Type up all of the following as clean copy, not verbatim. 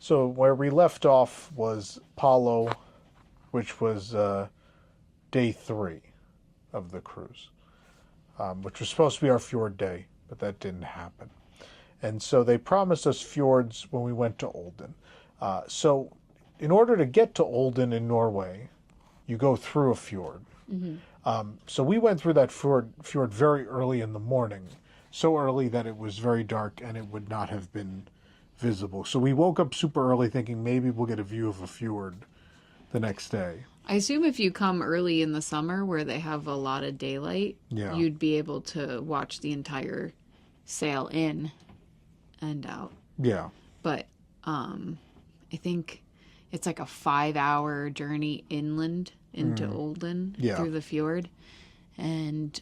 So where we left off was Palo, which was day 3 of the cruise, which was supposed to be our fjord day, but that didn't happen. And so they promised us fjords when we went to Olden. So in order to get to Olden in Norway, you go through a fjord. So we went through that fjord very early in the morning, so early that it was very dark and it would not have been visible. So we woke up super early thinking maybe we'll get a view of a fjord the next day. I assume if you come early in the summer where they have a lot of daylight, you'd be able to watch the entire sail in and out. Yeah. But I think it's like a 5-hour journey inland into Olden through the fjord. And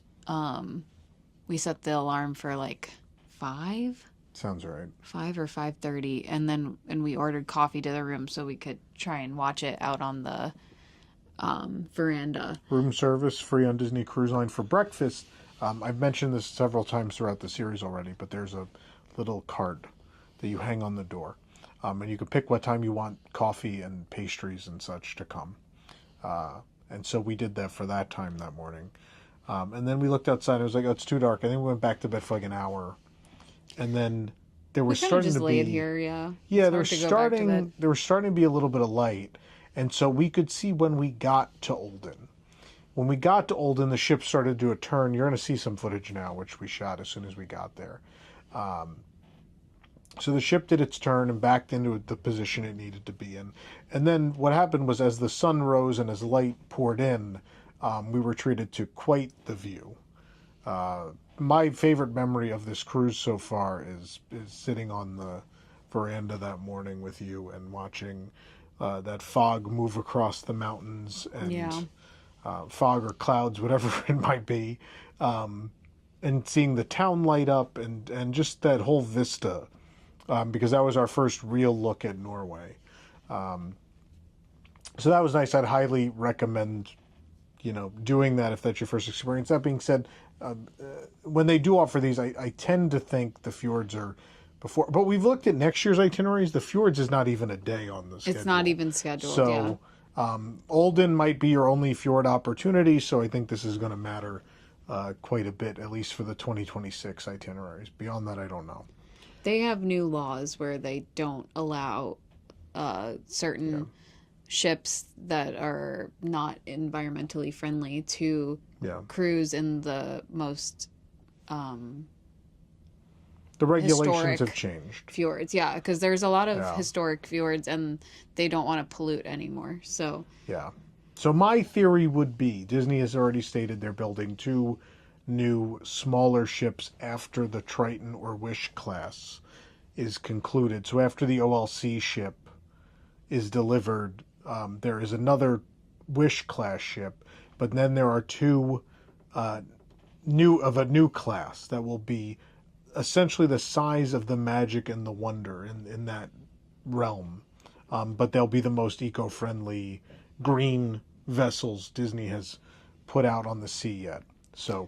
we set the alarm for like 5. Sounds right. 5 or 5:30, and we ordered coffee to the room so we could try and watch it out on the veranda. Room service free on Disney Cruise Line for breakfast. I've mentioned this several times throughout the series already, but there's a little card that you hang on the door, and you can pick what time you want coffee and pastries and such to come. And so we did that for that time that morning. And then we looked outside and it was like, oh, it's too dark. And then we went back to bed for like an hour. And then there was starting to be... laid here, yeah. Yeah, there was starting to be a little bit of light. And so we could see when we got to Olden. When we got to Olden, the ship started to do a turn. You're going to see some footage now, which we shot as soon as we got there. So the ship did its turn and backed into the position it needed to be in. And then what happened was as the sun rose and as light poured in, we were treated to quite the view. My favorite memory of this cruise so far is sitting on the veranda that morning with you and watching that fog move across the mountains and fog or clouds, whatever it might be, and seeing the town light up and just that whole vista, because that was our first real look at Norway. So that was nice. I'd highly recommend doing that if that's your first experience. That being said, when they do offer these, I tend to think the fjords are before. But we've looked at next year's itineraries. The fjords is not even a day on the schedule. It's not even scheduled, so, Olden might be your only fjord opportunity, so I think this is going to matter quite a bit, at least for the 2026 itineraries. Beyond that, I don't know. They have new laws where they don't allow certain ships that are not environmentally friendly to cruise in the most the regulations have changed. Fjords, because there's a lot of historic fjords and they don't want to pollute anymore. So so my theory would be Disney has already stated they're building 2 new smaller ships after the Triton or Wish class is concluded. So after the OLC ship is delivered, there is another Wish class ship, but then there are 2 new class that will be essentially the size of the Magic and the Wonder in that realm, but they'll be the most eco-friendly green vessels Disney has put out on the sea yet. So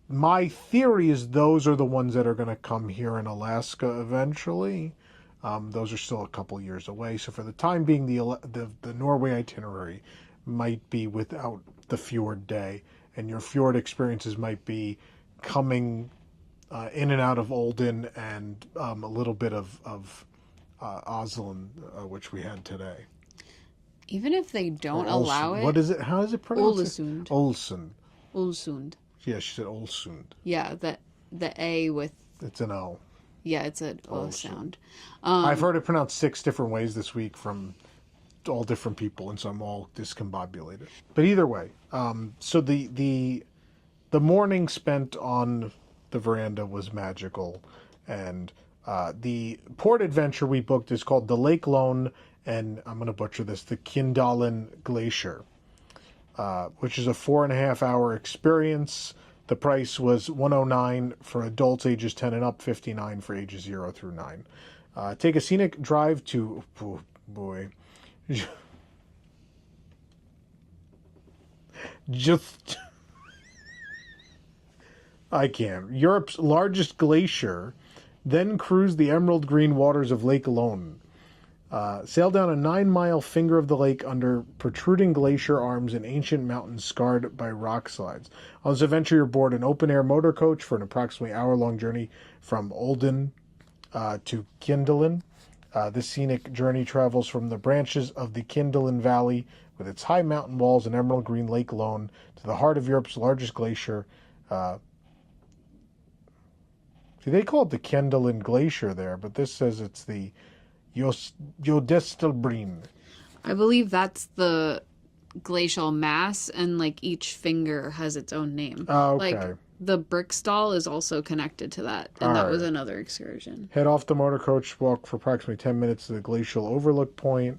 my theory is those are the ones that are going to come here in Alaska eventually. Those are still a couple years away. So for the time being, the Norway itinerary might be without the fjord day, and your fjord experiences might be coming in and out of Olden and a little bit of Oslo, which we had today. Even if they don't allow it, what is it? How is it pronounced? Olsund. Yeah, she said Olsund. Yeah, the A with... It's an O. Yeah, it's an O sound. I've heard it pronounced 6 different ways this week from all different people, and so I'm all discombobulated. But either way, so the morning spent on the veranda was magical, and the port adventure we booked is called the Lake Lone, and I'm going to butcher this, the Kindalen Glacier, which is a 4.5-hour experience. The price was $109 for adults ages 10 and up, $59 for ages 0 through 9. Take a scenic drive to... Oh boy. Just... I can't. Europe's largest glacier, then cruise the emerald green waters of Lake Lone. Sail down a 9-mile finger of the lake under protruding glacier arms and ancient mountains scarred by rock slides. On this adventure, you're aboard an open-air motor coach for an approximately hour-long journey from Olden to Kindelen. This scenic journey travels from the branches of the Kindelen Valley with its high mountain walls and emerald green lake Lone to the heart of Europe's largest glacier. They call it the Kindelen Glacier there, but this says it's the Jodestelbreen. I believe that's the glacial mass, and like each finger has its own name. Oh, okay. Like the Brickstall is also connected to that, and that was another excursion. Head off the motor coach, walk for approximately 10 minutes to the glacial overlook point.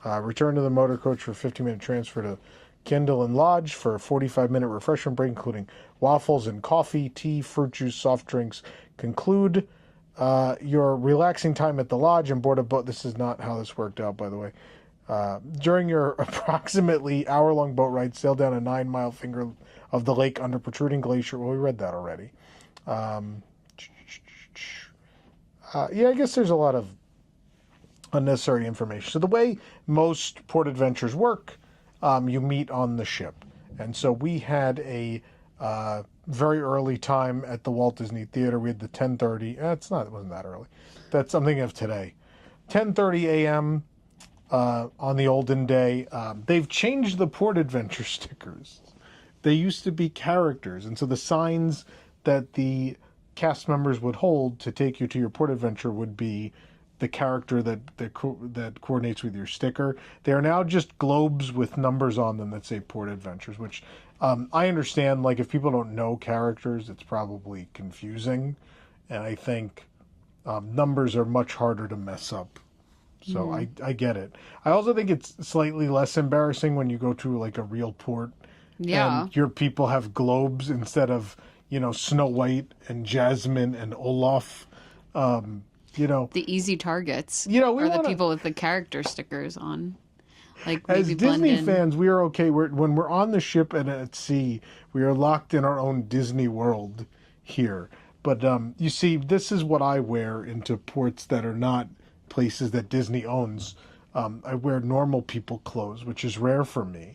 Return to the motor coach for a 15-minute transfer to Kindelen Lodge for a 45-minute refreshment break, including waffles and coffee, tea, fruit juice, soft drinks. Conclude your relaxing time at the lodge and board a boat. This is not how this worked out, by the way. During your approximately hour-long boat ride, sail down a 9-mile finger of the lake under protruding glacier. Well, we read that already. I guess there's a lot of unnecessary information. So the way most port adventures work, you meet on the ship. And so we had a very early time at the Walt Disney Theater. We had the 10:30. It wasn't that early. That's something of today. 10:30 a.m. On the olden day. They've changed the port adventure stickers. They used to be characters, and so the signs that the cast members would hold to take you to your port adventure would be the character that coordinates with your sticker. They are now just globes with numbers on them that say port adventures, which I understand. Like, if people don't know characters, it's probably confusing, and I think numbers are much harder to mess up. So I get it. I also think it's slightly less embarrassing when you go to like a real port. Yeah. And your people have globes instead of, Snow White and Jasmine and Olaf. The easy targets are the people with the character stickers on. Like, as maybe Disney fans, we are okay. When we're on the ship and at sea, we are locked in our own Disney world here. But you see, this is what I wear into ports that are not places that Disney owns. I wear normal people clothes, which is rare for me.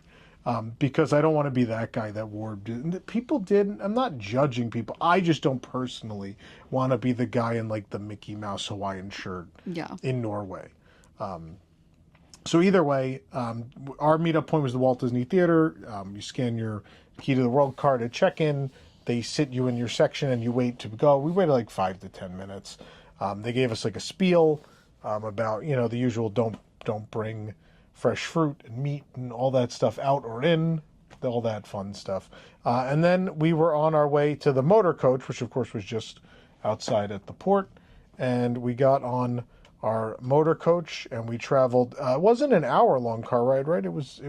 Because I don't want to be that guy that wore... People did. I'm not judging people. I just don't personally want to be the guy in like the Mickey Mouse Hawaiian shirt in Norway. So either way, our meetup point was the Walt Disney Theater. You scan your key to the world card at check-in. They sit you in your section and you wait to go. We waited like 5 to 10 minutes. They gave us like a spiel about, the usual don't bring fresh fruit and meat and all that stuff out or in, all that fun stuff. And then we were on our way to the motor coach, which of course was just outside at the port. And we got on our motor coach and we traveled. It wasn't an hour-long car ride, right? It was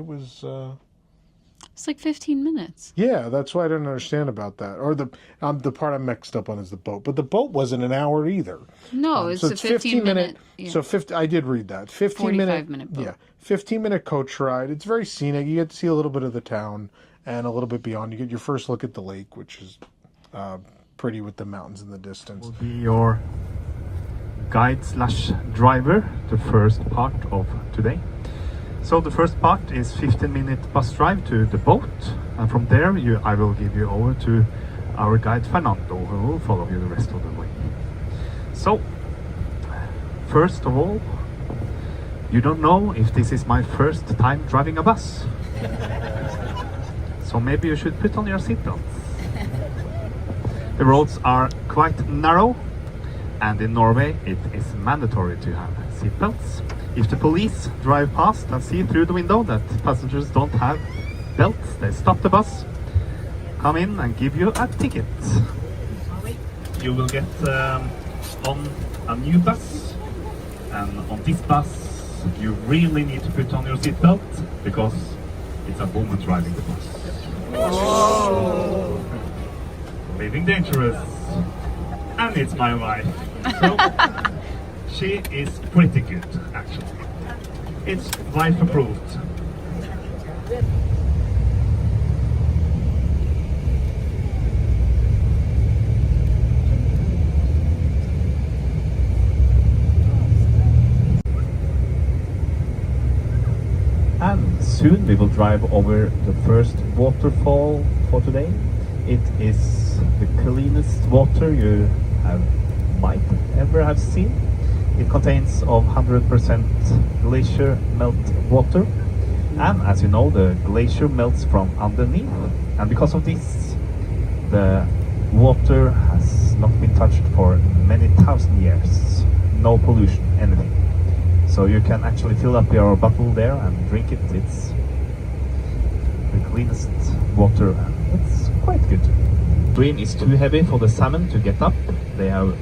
It's like 15 minutes. Yeah, that's why I didn't understand about that. Or the part I'm mixed up on is the boat. But the boat wasn't an hour either. No, it's a 15 minute. Yeah. So I did read that. 45-minute boat. Yeah, 15-minute coach ride. It's very scenic. You get to see a little bit of the town and a little bit beyond. You get your first look at the lake, which is pretty with the mountains in the distance. Will be your guide/driver the first part of today. So the first part is 15-minute bus drive to the boat, and from there I will give you over to our guide Fernando, who will follow you the rest of the way. So, first of all, you don't know if this is my first time driving a bus. So maybe you should put on your seatbelts. The roads are quite narrow, and in Norway it is mandatory to have seatbelts. If the police drive past and see through the window that passengers don't have belts, they stop the bus, come in and give you a ticket. You will get on a new bus, and on this bus you really need to put on your seatbelt because it's a woman driving the bus. Oh. Living dangerous, and it's my wife. So, she is pretty good, actually. It's wife approved. soon we will drive over the first waterfall for today. It is the cleanest water you might ever have seen. It contains of 100% glacier melt water, and as you know, the glacier melts from underneath, and because of this the water has not been touched for many thousand years. No pollution, anything. So you can actually fill up your bottle there and drink it. It's the cleanest water and it's quite good. Stream is too heavy for the salmon to get up. They have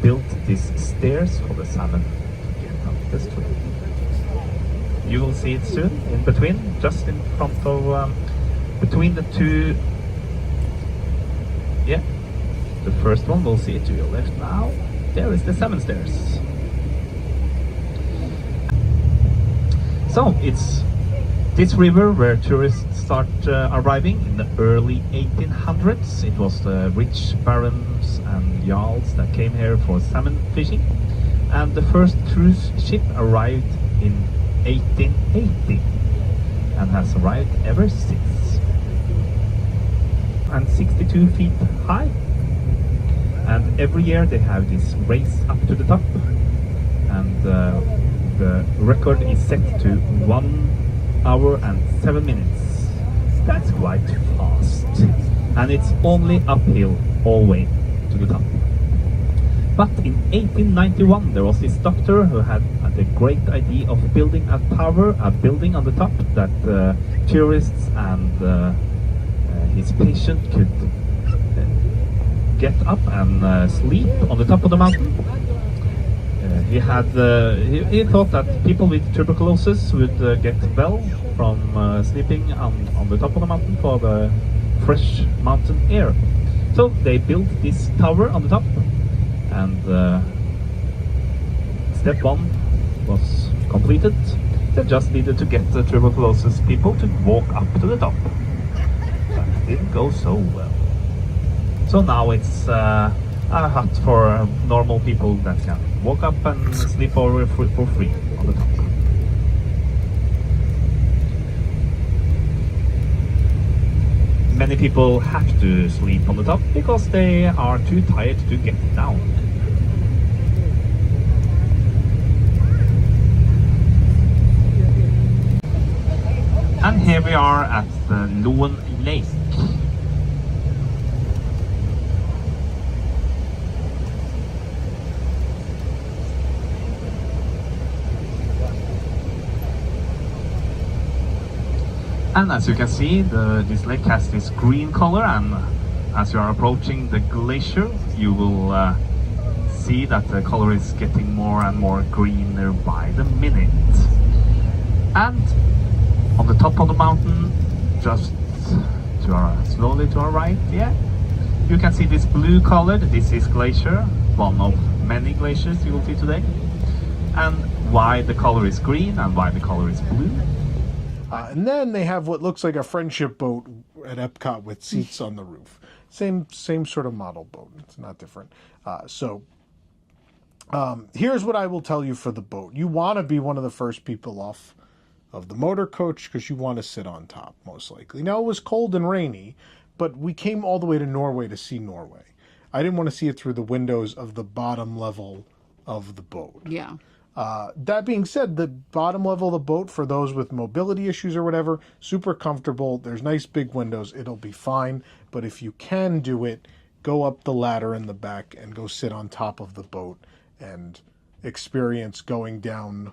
built these stairs for the salmon to get up the stream. You will see it soon in between, just in front of, between the two. Yeah, the first one, we'll see it to your left now. There is the salmon stairs. So it's this river where tourists start arriving in the early 1800s. It was the rich barons and jarls that came here for salmon fishing, and the first cruise ship arrived in 1880 and has arrived ever since. And 62 feet high, and every year they have this race up to the top, and the record is set to 1 hour and 7 minutes. That's quite fast, and it's only uphill all the way to the top. But in 1891 there was this doctor who had the great idea of building a building on the top that tourists and his patient could get up and sleep on the top of the mountain. He thought that people with tuberculosis would get well from sleeping on the top of the mountain for the fresh mountain air. So they built this tower on the top, and step 1 was completed. They just needed to get the tuberculosis people to walk up to the top. That didn't go so well. So now it's a hut for normal people that can walk up and sleep over for free on the top. Many people have to sleep on the top because they are too tired to get down. And here we are at the Loen Lake. And as you can see, this lake has this green color, and as you are approaching the glacier, you will see that the color is getting more and more greener by the minute. And on the top of the mountain, just slowly to our right, yeah, you can see this blue color. This is Glacier, one of many glaciers you will see today. And why the color is green and why the color is blue. And then they have what looks like a friendship boat at EPCOT with seats on the roof. Same sort of model boat. It's not different. Here's what I will tell you for the boat. You want to be one of the first people off of the motor coach because you want to sit on top, most likely. Now, it was cold and rainy, but we came all the way to Norway to see Norway. I didn't want to see it through the windows of the bottom level of the boat. Yeah. That being said, the bottom level of the boat, for those with mobility issues or whatever, super comfortable. There's nice big windows. It'll be fine. But if you can do it, go up the ladder in the back and go sit on top of the boat and experience going down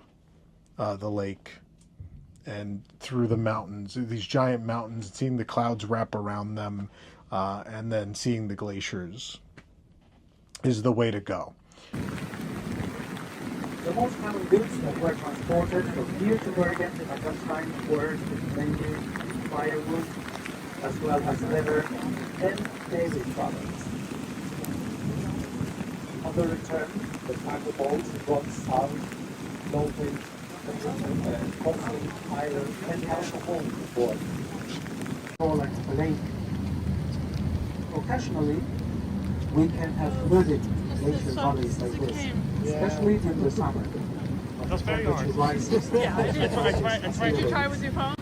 the lake and through the mountains, these giant mountains, seeing the clouds wrap around them, and then seeing the glaciers is the way to go. The most common goods that were transported from here to Bergen at that time were mainly firewood, as well as leather and daily products. On the return, the cargo boats brought salt, loafing, coffee, iron, and alcohol to board. Or like a lake. Occasionally, we can have flooded glacier valleys like this, especially in the summer. That's very hard. Yeah, I tried with your phone.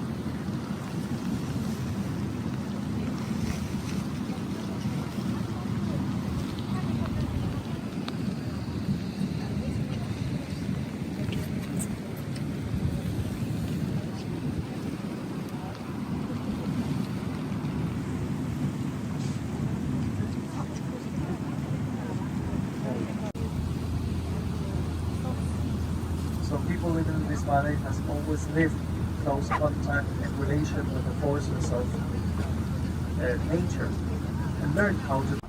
within this valley has always lived in close contact and relation with the forces of nature and learned how to.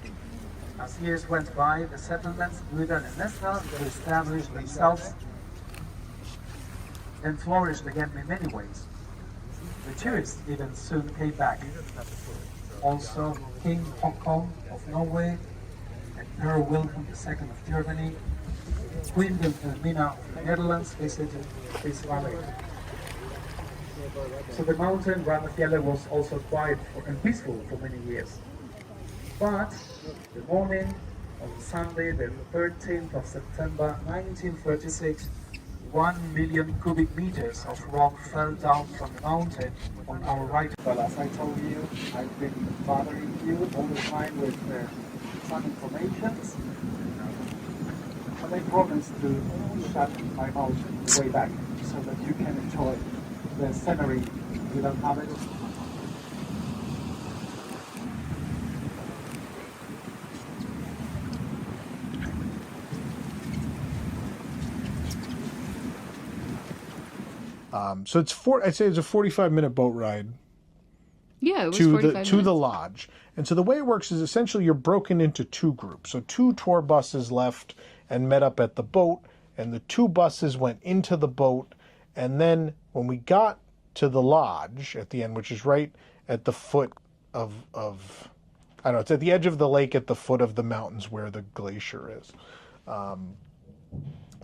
As years went by, the settlements grew and nestled to establish themselves and flourished again in many ways. The tourists even soon came back. Also, King Håkon of Norway and Earl Wilhelm II of Germany, Queen Wilhelmina of the Netherlands visited this valley. So the mountain Randafjelle was also quiet and peaceful for many years. But the morning of Sunday, the 13th of September 1936, 1 million cubic meters of rock fell down from the mountain on our right. Well, as I told you, I've been bothering you all the time with some informations. And I promise to shut my mouth way back so that you can enjoy the scenery without having it. So I'd say it's a 45-minute boat ride Yeah, it was to 45 the minutes. lodge. And so the way it works is essentially you're broken into two groups. So 2 tour buses left and met up at the boat, and the 2 buses went into the boat. And then when we got to the lodge at the end, which is right at the foot of I don't know, it's at the edge of the lake at the foot of the mountains where the glacier is.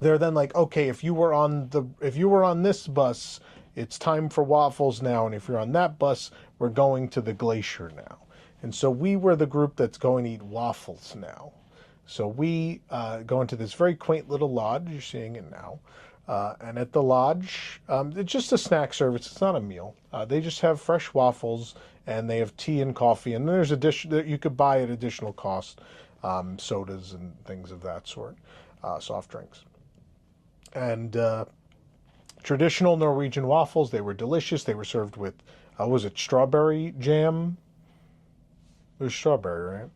They're then like, okay, if you were on this bus, it's time for waffles now, and if you're on that bus, we're going to the glacier now. And so we were the group that's going to eat waffles now. So we go into this very quaint little lodge. You're seeing it now. And at the lodge, it's just a snack service. It's not a meal. They just have fresh waffles, and they have tea and coffee. And there's you could buy at additional cost, sodas and things of that sort, soft drinks. And traditional Norwegian waffles, they were delicious. They were served with, was it strawberry jam? It was strawberry,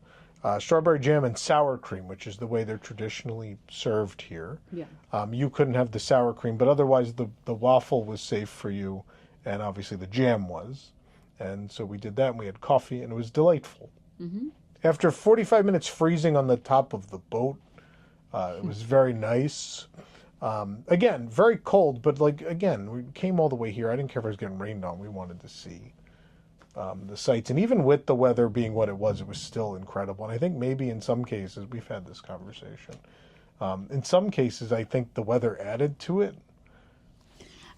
right? Strawberry jam and sour cream, which is the way they're traditionally served here. Yeah. You couldn't have the sour cream, but otherwise the waffle was safe for you, and obviously the jam was. And so we did that, and we had coffee, and it was delightful. Mm-hmm. After 45 minutes freezing on the top of the boat, it was very nice. Again, very cold, but again, we came all the way here. I didn't care if I was getting rained on. We wanted to see the sights. And even with the weather being what it was still incredible. And I think maybe in some cases, we've had this conversation. In some cases, I think the weather added to it.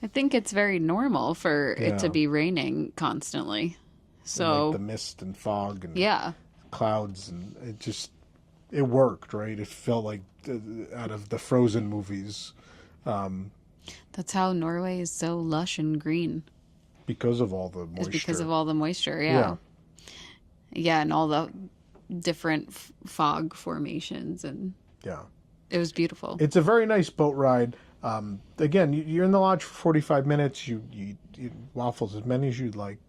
I think it's very normal for it to be raining constantly. So And the mist and fog and yeah, clouds, and it worked, right? It felt like out of the Frozen movies. that's how Norway is so lush and green. Because of all the moisture. It's because of all the moisture, yeah. Yeah, and all the different fog formations, and Yeah. it was beautiful. It's a very nice boat ride. Again, you're in the lodge for 45 minutes. You eat waffles, as many as you'd like.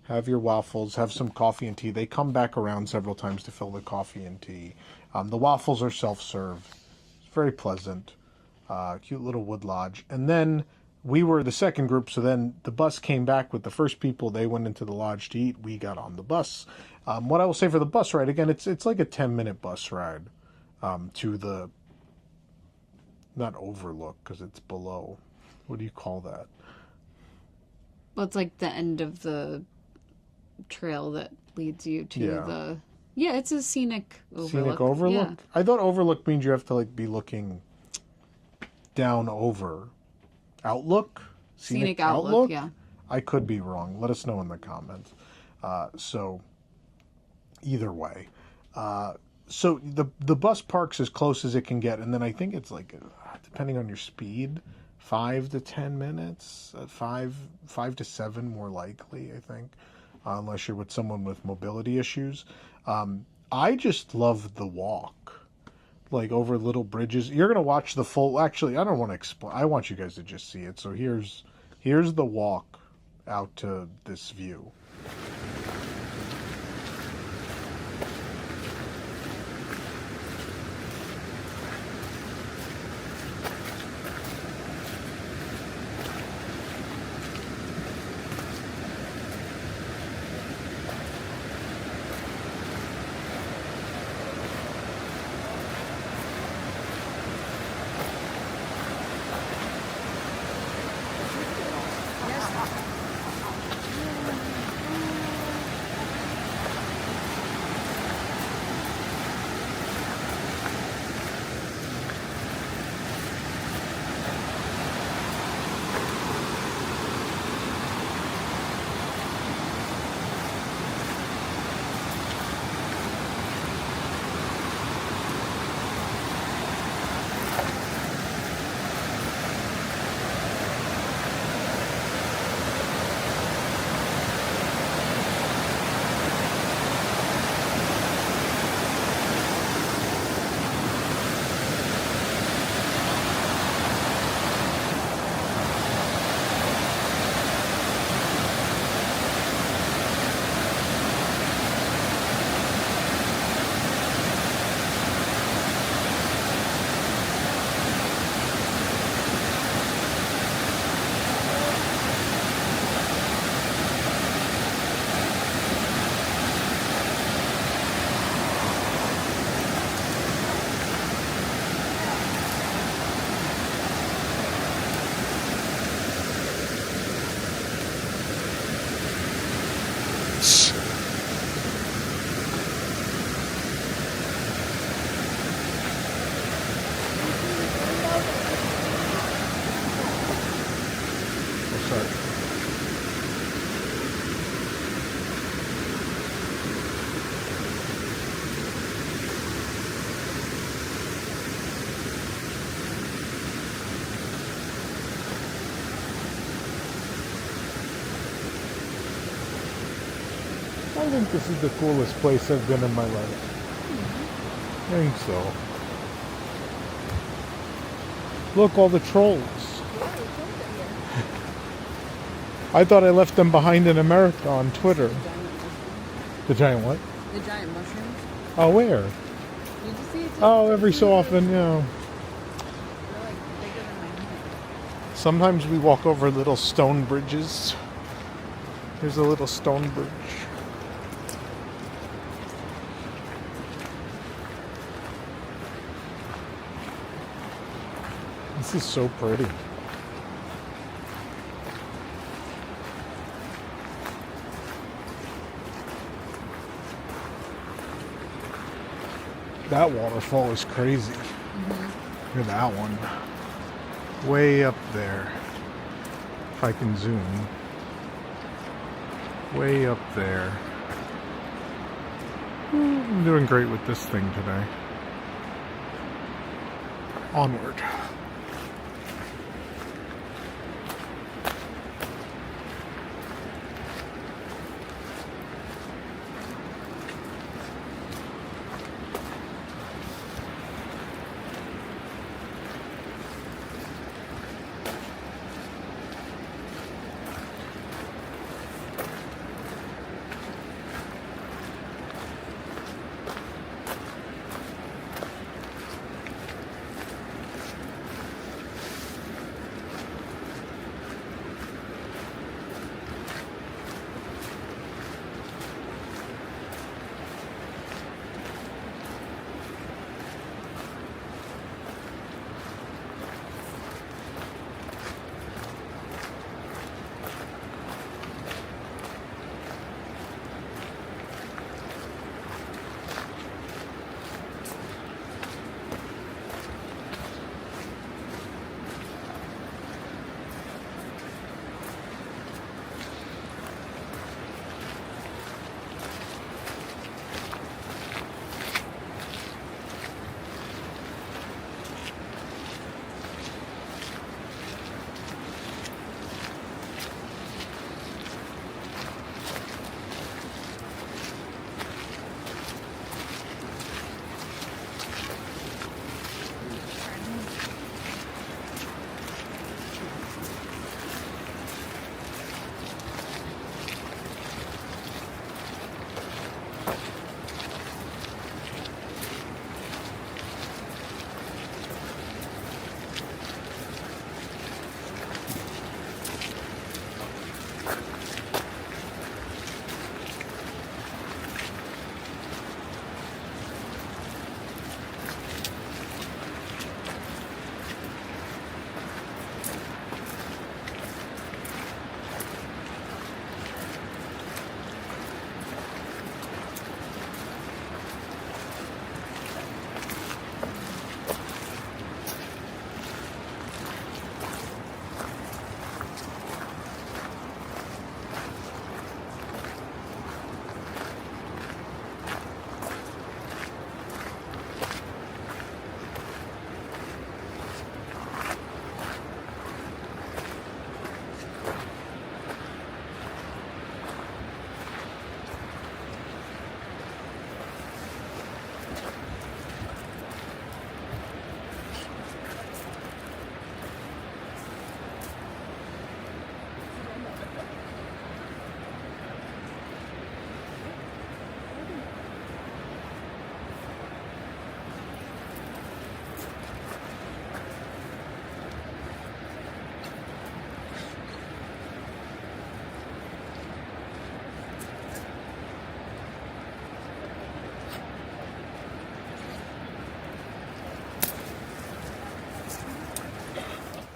Have your waffles, have some coffee and tea. They come back around several times to fill the coffee and tea. The waffles are self-serve. It's very pleasant. Cute little wood lodge. And then we were the second group, so then the bus came back with the first people. They went into the lodge to eat. We got on the bus. What I will say for the bus ride, again, it's like a 10-minute bus ride to the, not overlook, because it's below. What do you call that? Well, it's like the end of the trail that leads you to Yeah. the... Yeah, it's a scenic overlook. Scenic overlook? Yeah. I thought overlook means you have to be looking down over. Outlook? Scenic outlook, yeah. I could be wrong. Let us know in the comments. So, either way. So, the bus parks as close as it can get, and then I think it's depending on your speed, 5 to 10 minutes, 5 to 7 more likely, I think, unless you're with someone with mobility issues. I just love the walk, over little bridges. You're going to watch the full, actually, I don't want to explain. I want you guys to just see it. So here's the walk out to this view. I think this is the coolest place I've been in my life. I think so. Look, all the trolls. I thought I left them behind in America on Twitter. The giant what? The giant mushrooms. Oh, where? Did you see it? Oh, every so often, yeah. They're like bigger than my hand. Sometimes we walk over little stone bridges. There's a little stone bridge. This is so pretty. That waterfall is crazy. Look at that one. Way up there. If I can zoom. Way up there. I'm doing great with this thing today. Onward.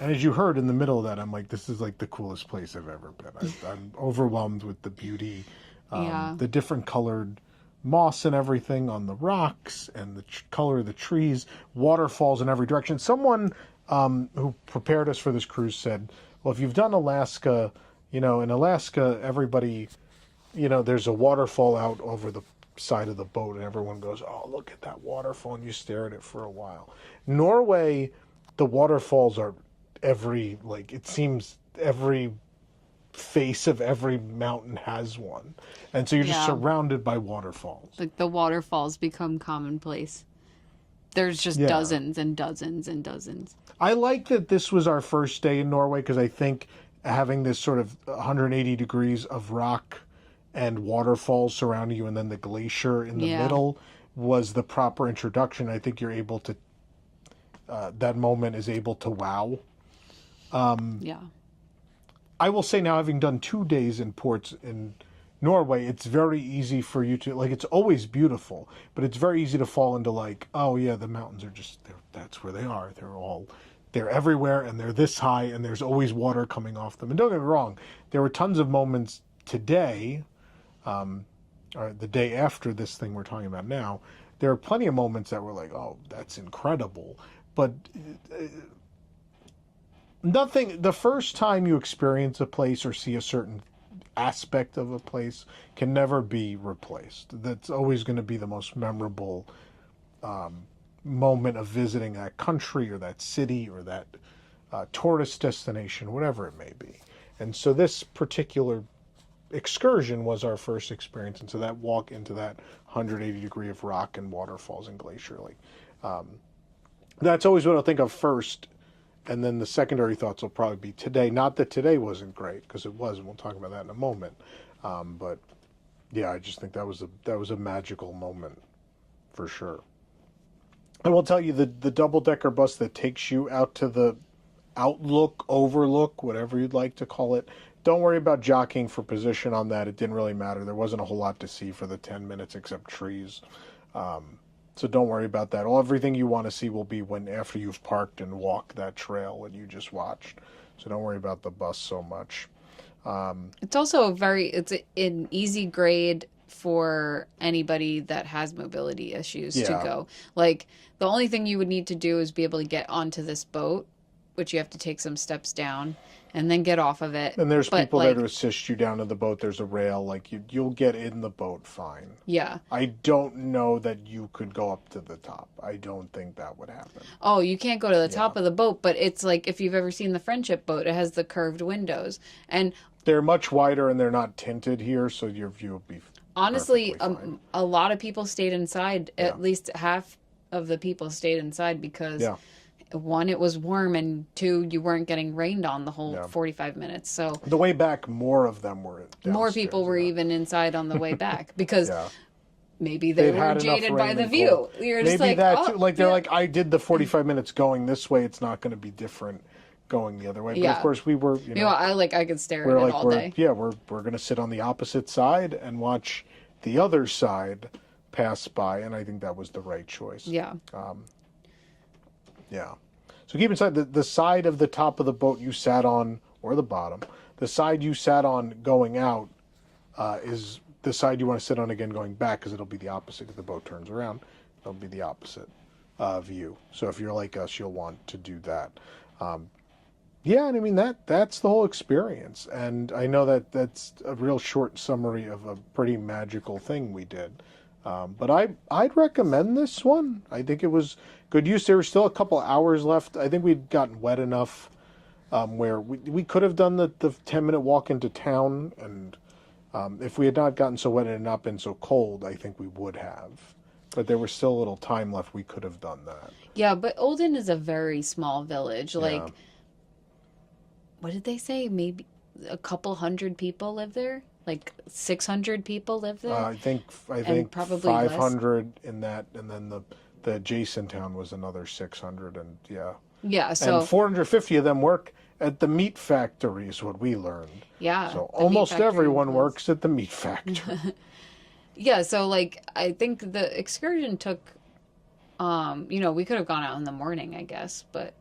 And as you heard in the middle of that, I'm like, this is like the coolest place I've ever been. I'm overwhelmed with the beauty, the different colored moss and everything on the rocks, and the color of the trees, waterfalls in every direction. Someone who prepared us for this cruise said, well, if you've done Alaska, in Alaska, everybody, there's a waterfall out over the side of the boat, and everyone goes, oh, look at that waterfall, and you stare at it for a while. Norway, the waterfalls are it seems every face of every mountain has one. And so you're just surrounded by waterfalls. Like the waterfalls become commonplace. There's just dozens and dozens and dozens. I like that this was our first day in Norway because I think having this sort of 180 degrees of rock and waterfalls surrounding you and then the glacier in the middle was the proper introduction. I think you're able to, that moment is able to wow. I will say now, having done 2 days in ports in Norway, it's very easy for you to, like, it's always beautiful, but it's very easy to fall into like, oh yeah, the mountains are just, that's where they are. They're everywhere and they're this high and there's always water coming off them. And don't get me wrong, there were tons of moments today, or the day after this thing we're talking about now, there are plenty of moments that were like, oh, that's incredible. But nothing, the first time you experience a place or see a certain aspect of a place can never be replaced. That's always going to be the most memorable moment of visiting that country or that city or that tourist destination, whatever it may be. And so this particular excursion was our first experience. And so that walk into that 180 degree of rock and waterfalls and glacier, like that's always what I'll think of first. And then the secondary thoughts will probably be today. Not that today wasn't great, because it was, and we'll talk about that in a moment. But yeah, I just think that was a magical moment for sure. I will tell you, the double-decker bus that takes you out to the overlook, whatever you'd like to call it, don't worry about jockeying for position on that. It didn't really matter. There wasn't a whole lot to see for the 10 minutes except trees. So don't worry about that. Everything you want to see will be after you've parked and walked that trail that you just watched. So don't worry about the bus so much. It's also it's an easy grade for anybody that has mobility issues to go. Like, the only thing you would need to do is be able to get onto this boat, which you have to take some steps down and then get off of it. And there's people there to assist you down to the boat. There's a rail. Like, you'll get in the boat fine. Yeah. I don't know that you could go up to the top. I don't think that would happen. Oh, you can't go to the top of the boat, but it's like, if you've ever seen the Friendship boat, it has the curved windows. And they're much wider and they're not tinted here, so your view will be honestly, a lot of people stayed inside. At least half of the people stayed inside because... one, it was warm, and two, you weren't getting rained on the whole 45 minutes. So the way back, more of them were downstairs. More people were even inside on the way back because maybe they were jaded by the view. You're just maybe like, that too. Like, they're like, I did the 45 minutes going this way. It's not going to be different going the other way. But of course, we were. You know, I could stare at it all day. Yeah, we're going to sit on the opposite side and watch the other side pass by, and I think that was the right choice. Yeah. Yeah. So keep in mind the side of the top of the boat you sat on, or the bottom, the side you sat on going out is the side you want to sit on again going back, because it'll be the opposite. If the boat turns around, it'll be the opposite view. So if you're like us, you'll want to do that. Yeah, and I mean, that's the whole experience. And I know that's a real short summary of a pretty magical thing we did. But I'd recommend this one. I think it was good use. There were still a couple hours left. I think we'd gotten wet enough where we could have done the 10-minute walk into town. And if we had not gotten so wet and had not been so cold, I think we would have. But there was still a little time left. We could have done that. Yeah, but Olden is a very small village. Like, what did they say? Maybe a couple hundred people live there? Like 600 people live there? I think probably 500 less. In that, and then the adjacent town was another 600, and so and 450 of them work at the meat factory, is what we learned. Yeah, so almost everyone works at the meat factory. So like, I think the excursion took, we could have gone out in the morning, I guess, but.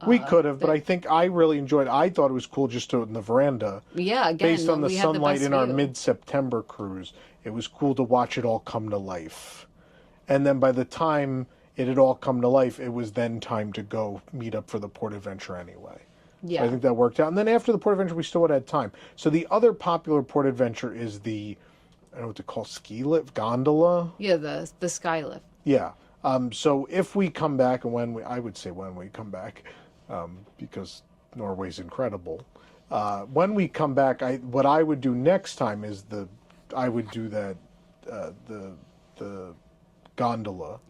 We could have, but I think I really enjoyed it. I thought it was cool just in the veranda. Yeah, again, based on the sunlight in our view. mid-September cruise. It was cool to watch it all come to life. And then by the time it had all come to life, it was then time to go meet up for the port adventure anyway. Yeah. I think that worked out. And then after the port adventure, we still would have had time. So the other popular port adventure is I don't know what to call, ski lift, gondola? Yeah, the sky lift. Yeah. So if we come back, and I would say when we come back, because Norway's incredible, When we come back, what I would do next time is I would do that the gondola.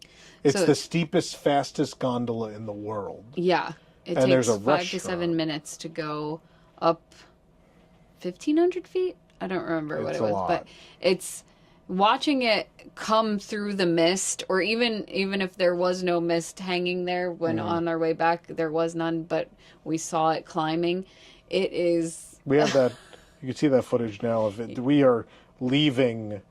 It's So- the steepest, fastest gondola in the world. Yeah. It And there's takes a 5 to 7 restaurant. minutes to go up 1,500 feet. I don't remember what It's it a was, lot. but it's watching it come through the mist, or even if there was no mist hanging there when on our way back, there was none, but we saw it climbing. It is. We have that. You can see that footage now of it. We are leaving.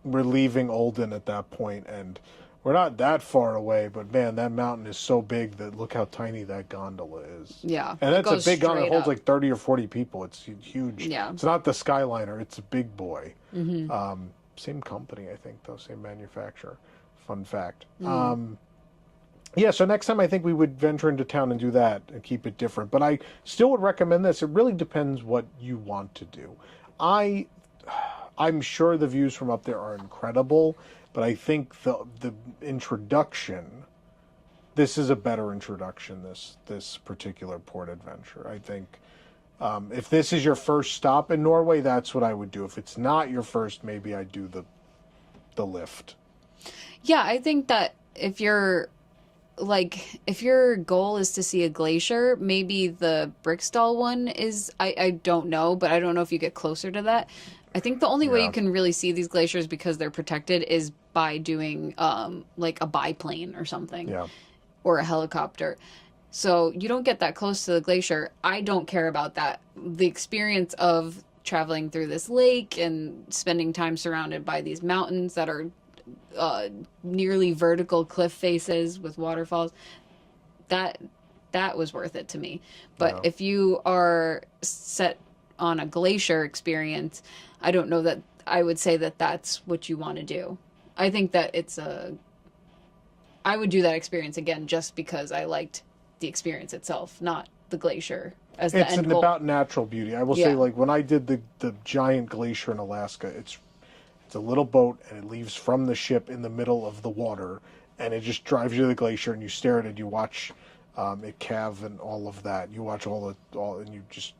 We're leaving Olden at that point, and we're not that far away. But man, that mountain is so big that look how tiny that gondola is. Yeah, and it that's a goes big gondola. It straight holds up. like 30 or 40 people. It's huge. Yeah. It's not the Skyliner. It's a big boy. Same company, I think, though. Same manufacturer. Fun fact. Yeah, so next time I think we would venture into town and do that and keep it different. But I still would recommend this. It really depends what you want to do. I'm sure the views from up there are incredible, but I think the introduction, this is a better introduction, this particular port adventure. I think if this is your first stop in Norway, that's what I would do. If it's not your first, maybe I'd do the lift. Yeah, I think that if your goal is to see a glacier, maybe the Brickstall one is, I don't know, but I don't know if you get closer to that. I think the only way you can really see these glaciers, because they're protected, is by doing like a biplane or something. Yeah. Or a helicopter. So you don't get that close to the glacier. I don't care about that. The experience of traveling through this lake and spending time surrounded by these mountains that are nearly vertical cliff faces with waterfalls, that was worth it to me. But if you are set on a glacier experience, I don't know that I would say that that's what you want to do. I think that I would do that experience again just because I liked the experience itself, not the glacier as the end goal. It's about natural beauty. I will say, like, when I did the giant glacier in Alaska, it's a little boat, and it leaves from the ship in the middle of the water, and it just drives you to the glacier, and you stare at it, you watch it calve and all of that. You watch all, and you just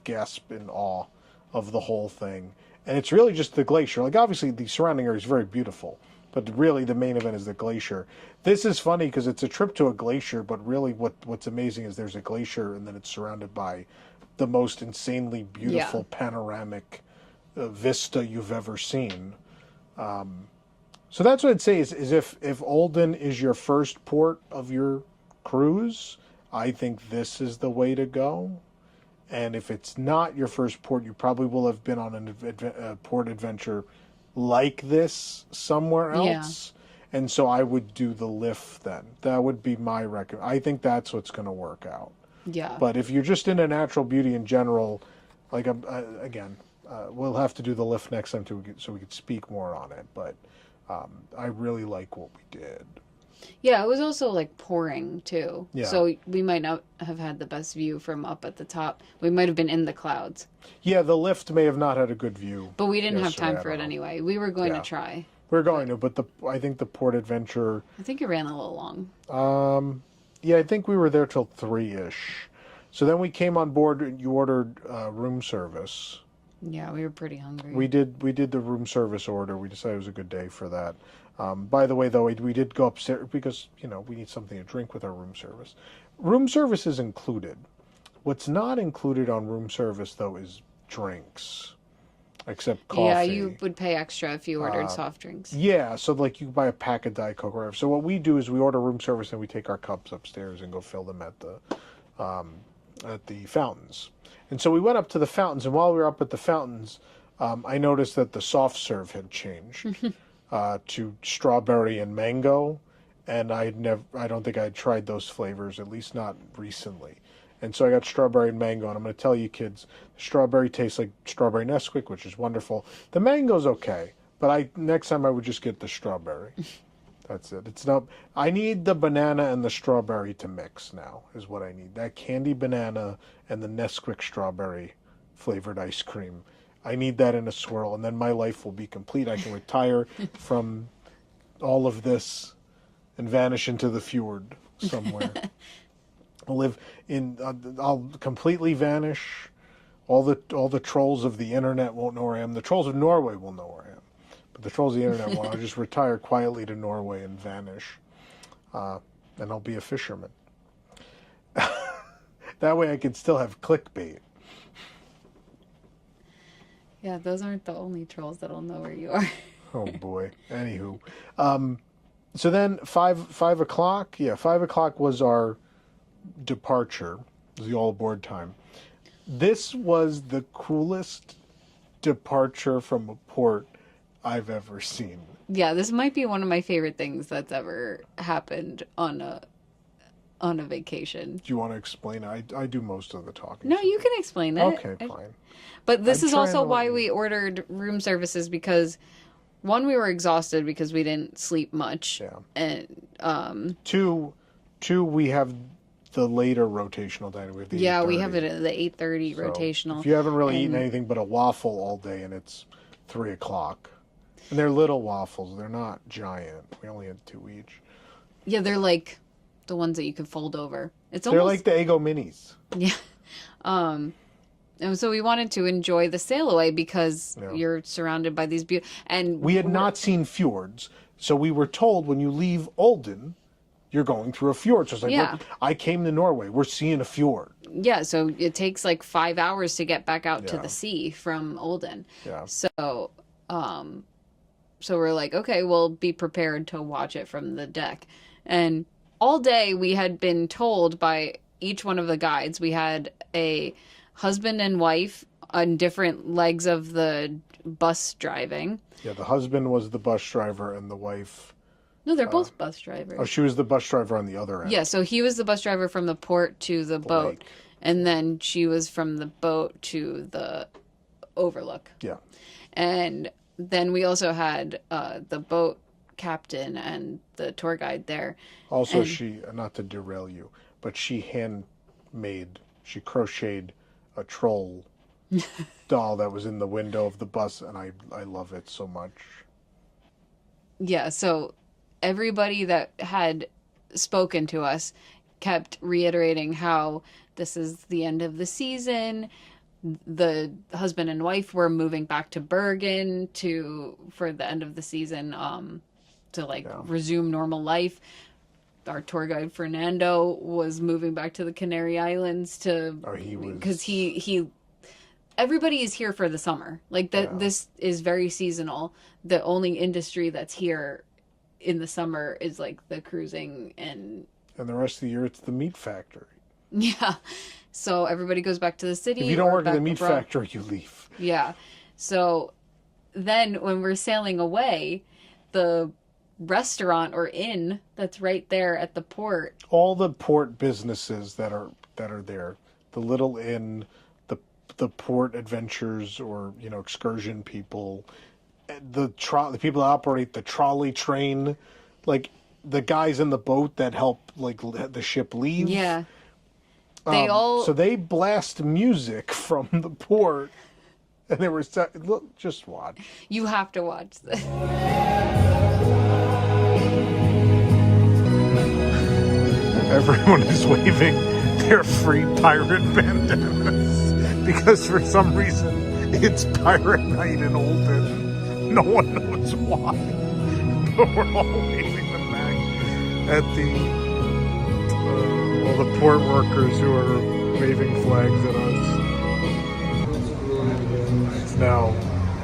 gasp in awe of the whole thing. And it's really just the glacier. Like, obviously, the surrounding area is very beautiful, but really the main event is the glacier. This is funny because it's a trip to a glacier, but really what's amazing is there's a glacier, and then it's surrounded by the most insanely beautiful panoramic vista you've ever seen. So that's what I'd say is if Olden is your first port of your cruise, I think this is the way to go. And if it's not your first port, you probably will have been on a port adventure like this somewhere else. Yeah. And so I would do the lift then. That would be my recommendation. I think that's what's going to work out. Yeah. But if you're just into natural beauty in general, like again, we'll have to do the lift next time so we could speak more on it. But I really like what we did. Yeah, it was also like pouring too. Yeah. So we might not have had the best view from up at the top. We might have been in the clouds. Yeah, the lift may have not had a good view. But we didn't have time for it anyway. We were going to try. We were going to, but I think the port adventure... I think it ran a little long. Yeah, I think we were there till 3-ish. So then we came on board and you ordered room service. Yeah, we were pretty hungry. We did the room service order. We decided it was a good day for that. By the way, though, we did go upstairs because, we need something to drink with our room service. Room service is included. What's not included on room service, though, is drinks, except coffee. Yeah, you would pay extra if you ordered soft drinks. Yeah, so like you buy a pack of Diet Coke or whatever. So what we do is we order room service and we take our cups upstairs and go fill them at the fountains. And so we went up to the fountains, and while we were up at the fountains, I noticed that the soft serve had changed to strawberry and mango, and I don't think I had tried those flavors, at least not recently. And so I got strawberry and mango, and I'm going to tell you kids, the strawberry tastes like strawberry Nesquik, which is wonderful. The mango's okay, but next time I would just get the strawberry. That's it. It's not. I need the banana and the strawberry to mix now, is what I need. That candy banana and the Nesquik strawberry flavored ice cream. I need that in a swirl, and then my life will be complete. I can retire from all of this and vanish into the fjord somewhere. I'll live in. I'll completely vanish. All the trolls of the internet won't know where I am. The trolls of Norway will know where I am, but the trolls of the internet won't. I'll just retire quietly to Norway and vanish, and I'll be a fisherman. That way, I can still have clickbait. Yeah, those aren't the only trolls that'll know where you are. Oh boy. Anywho, so then 5 o'clock. Yeah, 5 o'clock was our departure. It was the all aboard time. This was the coolest departure from a port I've ever seen. Yeah, this might be one of my favorite things that's ever happened on a vacation. Do you want to explain? I do most of the talking. No, you can explain it. Okay, fine. But this I'm is also trying to- why we ordered room services, because one, we were exhausted because we didn't sleep much. Yeah. And Two, we have the later rotational dining. We have the yeah, we 8:30. have it at the 8:30 So rotational. If you haven't really eaten and- anything but a waffle all day and it's 3 o'clock, and they're little waffles, they're not giant. We only had 2 each. Yeah, they're like the ones that you can fold over. It's They're almost like the Eggo minis. yeah. And so we wanted to enjoy the sail away because Yeah. you're surrounded by these and We had not seen fjords, so we were told when you leave Olden, you're going through a fjord. So it's like, Yeah. look, I came to Norway. We're seeing a fjord. Yeah, so it takes like 5 hours to get back out to Yeah. the sea from Olden. Yeah. So, so we're like, okay, we'll be prepared to watch it from the deck. And all day we had been told by each one of the guides, we had a husband and wife on different legs of the bus driving. Yeah, the husband was the bus driver and the wife. No, they're both bus drivers. Oh, she was the bus driver on the other end. Yeah, so he was the bus driver from the port to the boat. lake. And then she was from the boat to the overlook. Yeah. And then we also had the boat captain and the tour guide there. Also, And- she, not to derail you, but she crocheted a troll doll that was in the window of the bus, and I love it so much. Yeah, so everybody that had spoken to us kept reiterating how this is the end of the season. The husband and wife were moving back to Bergen for the end of the season to resume normal life. Our tour guide Fernando was moving back to the Canary Islands because he everybody is here for the summer. Like that, Yeah. This is very seasonal. The only industry that's here in the summer is like the cruising and And the rest of the year, it's the meat factory. yeah. So everybody goes back to the city. If you don't or work at the back meat abroad. factory, you leave. Yeah. So then when we're sailing away, the restaurant or inn that's right there at the port. All the port businesses that are there, the little inn, the port adventures or excursion people, the people that operate the trolley train, like the guys in the boat that help like the ship leave. Yeah. They all So they blast music from the port, and they were look, just watch. you have to watch this. Everyone is waving their free pirate bandanas because for some reason it's pirate night in Olden. No one knows why, but we're all waving them back at all the port workers who are waving flags at us.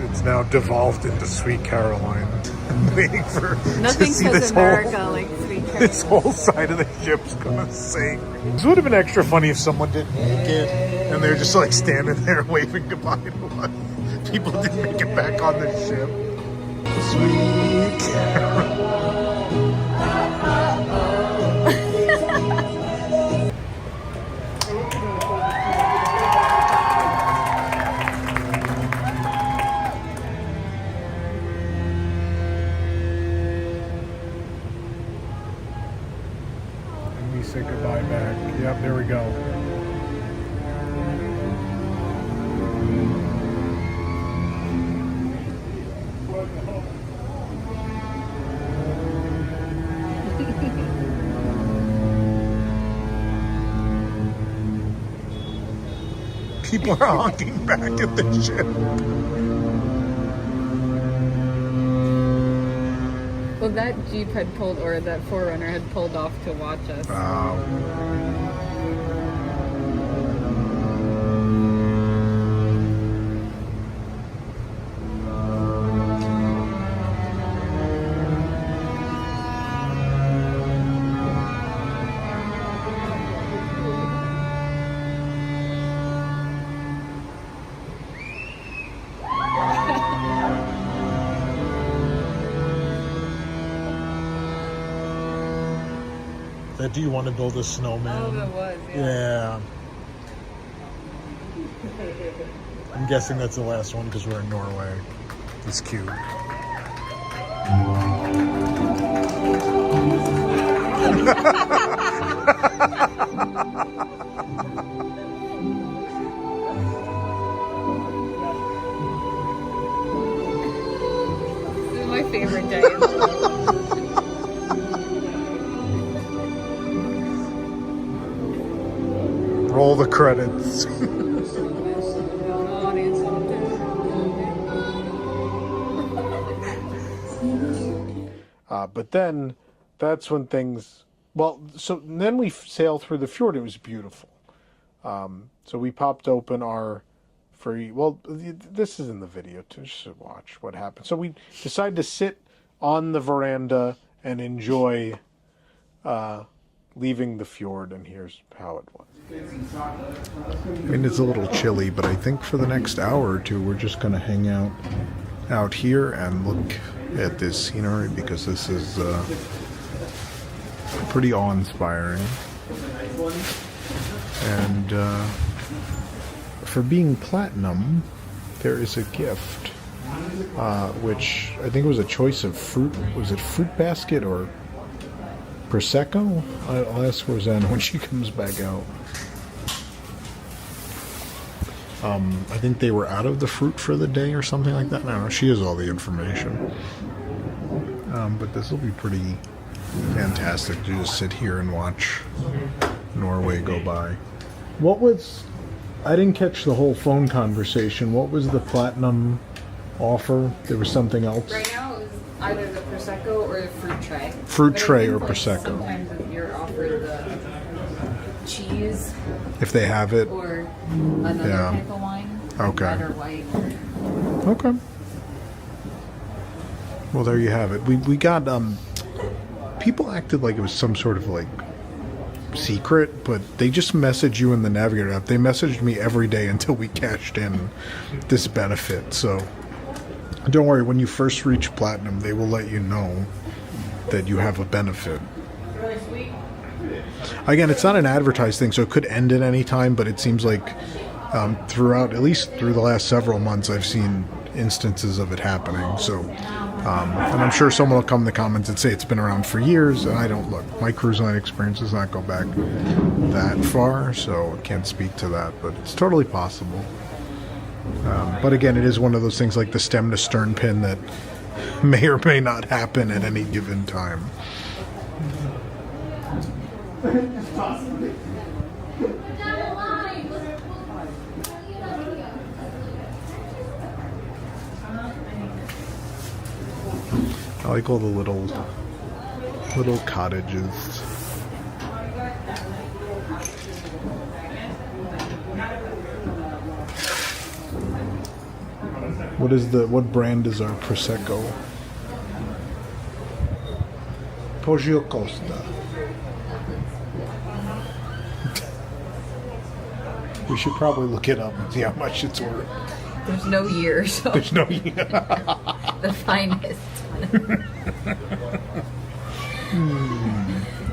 It's now devolved into Sweet Caroline. I'm waiting for Nothing to see says this America whole. like Sweet This whole side of the ship's gonna sink. This would have been extra funny if someone didn't make it and they're just like standing there waving goodbye to us. People didn't make it back on the ship. Sweet Caroline. And we say goodbye back. Yep, there we go. People are honking back at the ship. Well, that Jeep had pulled, or that 4Runner had pulled off to watch us. Do you want to build a snowman? Oh, that was, yeah. I'm guessing that's the last one because we're in Norway. It's cute. This is my favorite day. Roll the credits. But then that's when things, well, so then we sailed through the fjord. It was beautiful. So we popped open our free, well, this is in the video too, just to watch what happened. So we decided to sit on the veranda and enjoy leaving the fjord, and here's how it was. I mean, it's a little chilly, but I think for the next hour or two, we're just going to hang out here and look at this scenery, because this is pretty awe-inspiring. And for being platinum, there is a gift, which I think was a choice of fruit. Was it fruit basket or Prosecco? I'll ask Rosanna when she comes back out. I think they were out of the fruit for the day or something like that. I don't know. She has all the information. But this will be pretty fantastic to just sit here and watch Norway go by. What was... I didn't catch the whole phone conversation. What was the platinum offer? There was something else? Right now, it was either the Prosecco or the fruit tray. Fruit tray or Prosecco. Sometimes if you're offered the cheese, if they have it, or another type of wine, okay, red or white. Okay. Well, there you have it. We got people acted like it was some sort of like secret, but they just messaged you in the Navigator app. They messaged me every day until we cashed in this benefit. So don't worry, when you first reach platinum, they will let you know that you have a benefit. Really sweet. Again, it's not an advertised thing, so it could end at any time, but it seems like throughout, at least through the last several months, I've seen instances of it happening. So, and I'm sure someone will come in the comments and say it's been around for years, and I don't look. My cruise line experience does not go back that far, so I can't speak to that, but it's totally possible. But again, it is one of those things like the stem to stern pin that may or may not happen at any given time. I like all the little cottages. What brand is our Prosecco? Poggio Costa. We should probably look it up and see how much it's worth. There's no year, so There's no year. the finest.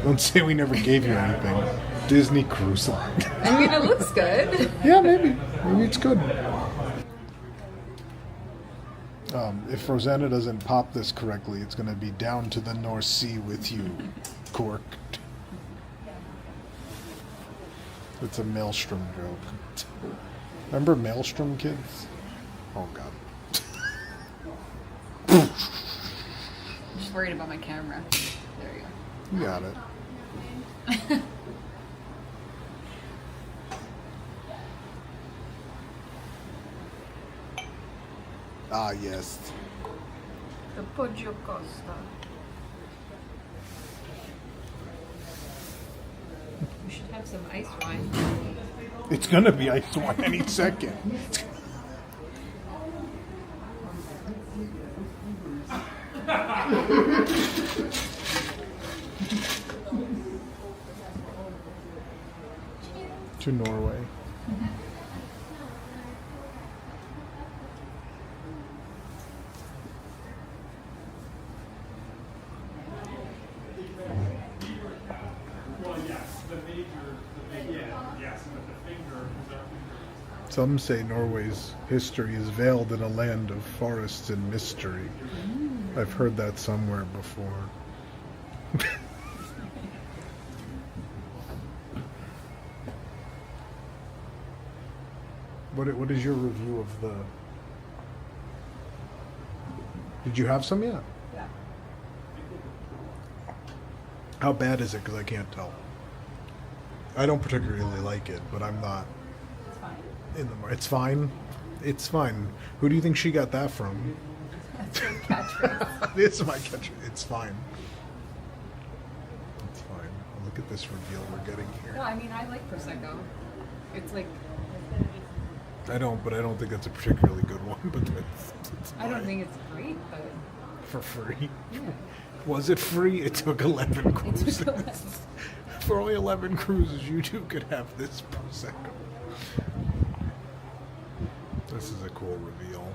Don't say we never gave you anything. Disney Cruise Line. I mean, it looks good. Yeah, maybe. Maybe it's good. If Rosanna doesn't pop this correctly, it's going to be down to the North Sea with you, corked. It's a Maelstrom joke. Remember Maelstrom, kids? Oh, God. I'm just worried about my camera. There you go. You got it. Ah, yes. The Poggio Costa. We should have some ice wine. It's gonna be ice wine any second. To Norway. Some say Norway's history is veiled in a land of forests and mystery. I've heard that somewhere before. What is your review of the... Did you have some yet? Yeah. How bad is it? Because I can't tell. I don't particularly like it, but I'm not It's fine. in the... It's fine. It's fine. Who do you think she got that from? That's her catchphrase. This is my catch. It's fine. It's fine. Look at this reveal we're getting No, here. I mean, I like Prosecco. It's like, I don't think that's a particularly good one, but it's I don't fine. think it's great, but For free. yeah. Was it free? It took 11 It cruises. took 11. For only 11 cruises, you two could have this Prosecco. This is a cool reveal.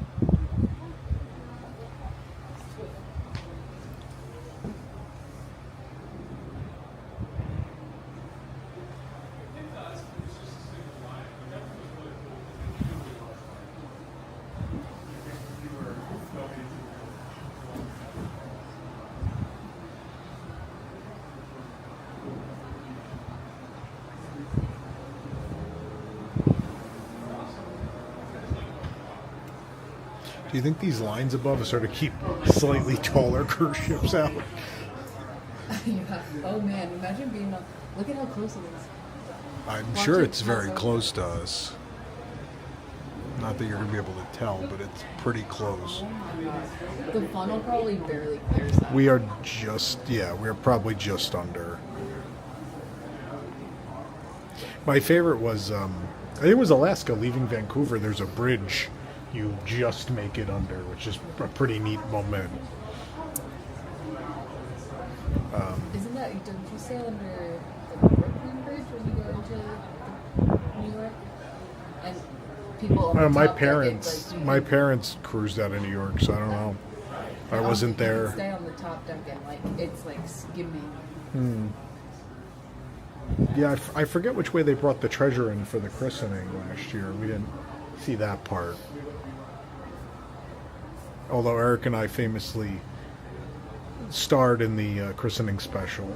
Do you think these lines above are sort of keep slightly taller cruise ships out? Yeah. Oh man, imagine being on. Look at how close it is. I'm Watch sure it it's very pass over. close to us. Not that you're going to be able to tell, but it's pretty close. The funnel probably barely clears that. We are just, yeah, we're probably just under. My favorite was, I think it was Alaska leaving Vancouver. There's a bridge you just make it under, which is a pretty neat moment. Isn't that? Don't you sail under the Brooklyn Bridge when you go into New York? And people. On the My top deck, parents, it's like, my parents cruised out of New York, so I don't know. I wasn't you can there. Stay on the top deck and like it's like skimming. Yeah, I forget which way they brought the treasure in for the christening last year. We didn't see that part. Although Eric and I famously starred in the christening special.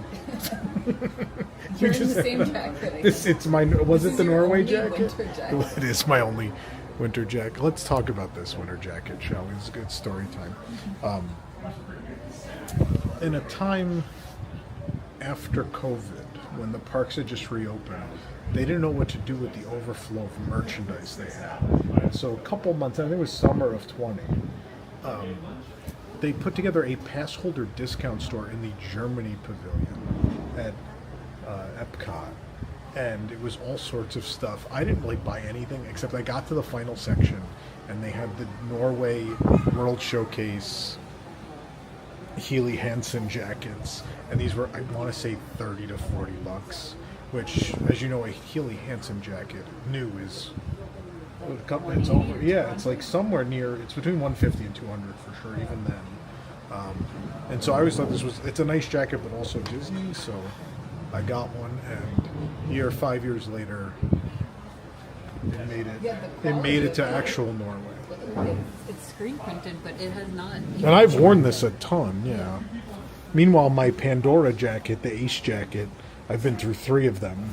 You're in the same jacket. It's my. Was This it the is your Norway only jacket? winter jacket. It is my only winter jacket. Let's talk about this winter jacket, shall we? It's a good story time. In a time after COVID, when the parks had just reopened, they didn't know what to do with the overflow of merchandise they had. So a couple months, I think it was summer of 20, they put together a pass holder discount store in the Germany pavilion at EPCOT. And it was all sorts of stuff. I didn't really buy anything, except I got to the final section, and they had the Norway World Showcase Healy Hansen jackets, and these were, I want to say, $30 to $40, which, as you know, a Healy Hansen jacket new is a couple. It's over. Yeah, it's like somewhere near. It's between 150 and 200 for sure, even then. And so I always thought this was. It's a nice jacket, but also Disney. So I got one, and 5 years later, it made it. Yeah, the It made it to quality of it. actual Norway. It's screen printed, but it has not. And I've worn this a ton, yeah. Meanwhile, my Pandora jacket, the Ace jacket, I've been through 3 of them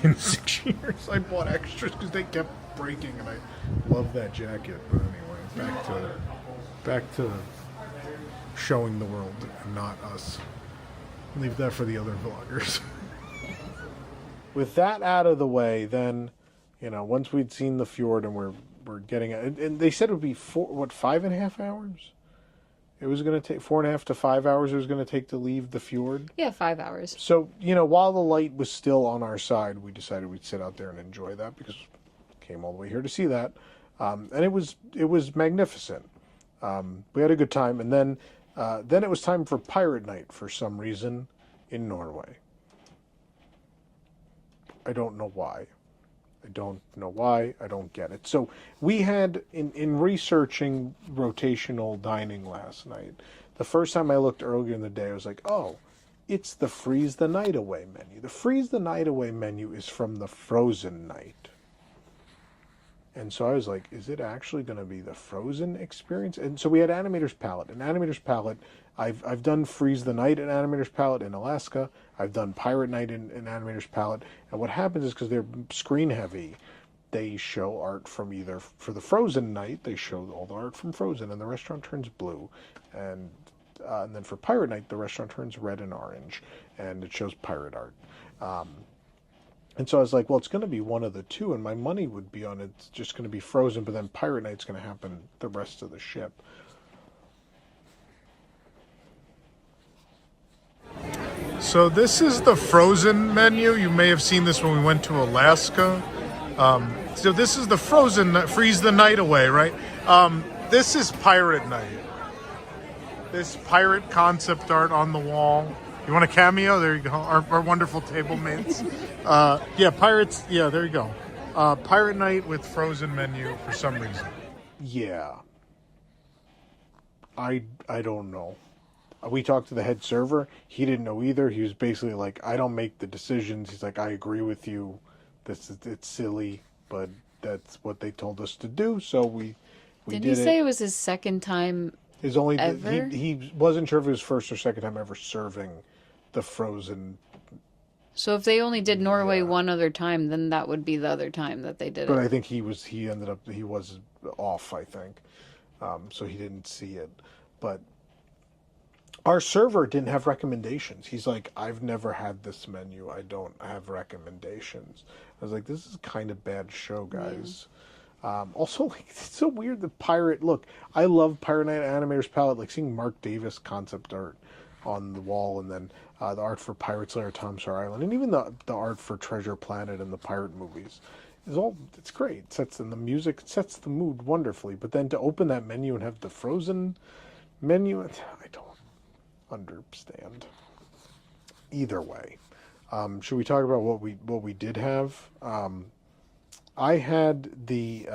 in 6 years. I bought extras because they kept breaking, and I love that jacket. But anyway, back to showing the world and not us. Leave that for the other vloggers. With that out of the way, then, once we'd seen the fjord and we're we're getting at. And they said it would be 5.5 hours? It was going to take 4.5 to 5 hours. It was going to take to leave the fjord. Yeah, 5 hours. So, while the light was still on our side, we decided we'd sit out there and enjoy that because we came all the way here to see that. And it was magnificent. We had a good time. And then it was time for Pirate Night for some reason in Norway. I don't know why. I don't get it. So we had, in researching rotational dining last night, the first time I looked earlier in the day, I was like, oh, it's the Freeze the Night Away menu. The Freeze the Night Away menu is from the Frozen Night. And so I was like, is it actually going to be the Frozen experience? And so we had Animator's Palette. And Animator's Palette, I've done Freeze the Night in Animator's Palette in Alaska. I've done Pirate Night in Animator's Palette. And what happens is because they're screen heavy, they show art from either, for the Frozen Night, they show all the art from Frozen and the restaurant turns blue. And then for Pirate Night, the restaurant turns red and orange. And it shows pirate art. And so I was like, well, it's going to be one of the two, and my money would be on it's just going to be Frozen, but then Pirate Night's going to happen the rest of the ship. So this is the Frozen menu. You may have seen this when we went to Alaska. So this is the Frozen, Freeze the Night Away, right? This is Pirate Night. This pirate concept art on the wall. You want a cameo? There you go. Our wonderful table mates. Pirates. Yeah, there you go. Pirate Night with Frozen menu for some reason. Yeah. I don't know. We talked to the head server. He didn't know either. He was basically like, I don't make the decisions. He's like, I agree with you. It's silly, but that's what they told us to do. So we did it. Didn't he say it was his second time ever? He wasn't sure if it was first or second time ever serving the Frozen. So if they only did Norway one other time, then that would be the other time that they did it. But I think he was off, I think. So he didn't see it. But our server didn't have recommendations. He's like, I've never had this menu. I don't have recommendations. I was like, this is kind of bad show, guys. Yeah. Also, like, it's so weird. The pirate look. I love Pirate Night Animator's Palette. Like seeing Mark Davis concept art on the wall, and then the art for Pirate's Lair, Tom Sawyer Island, and even the art for Treasure Planet and the pirate movies. It's great. It sets in the music, it sets the mood wonderfully. But then to open that menu and have the Frozen menu, I don't understand. Either way, should we talk about what we did have? I had the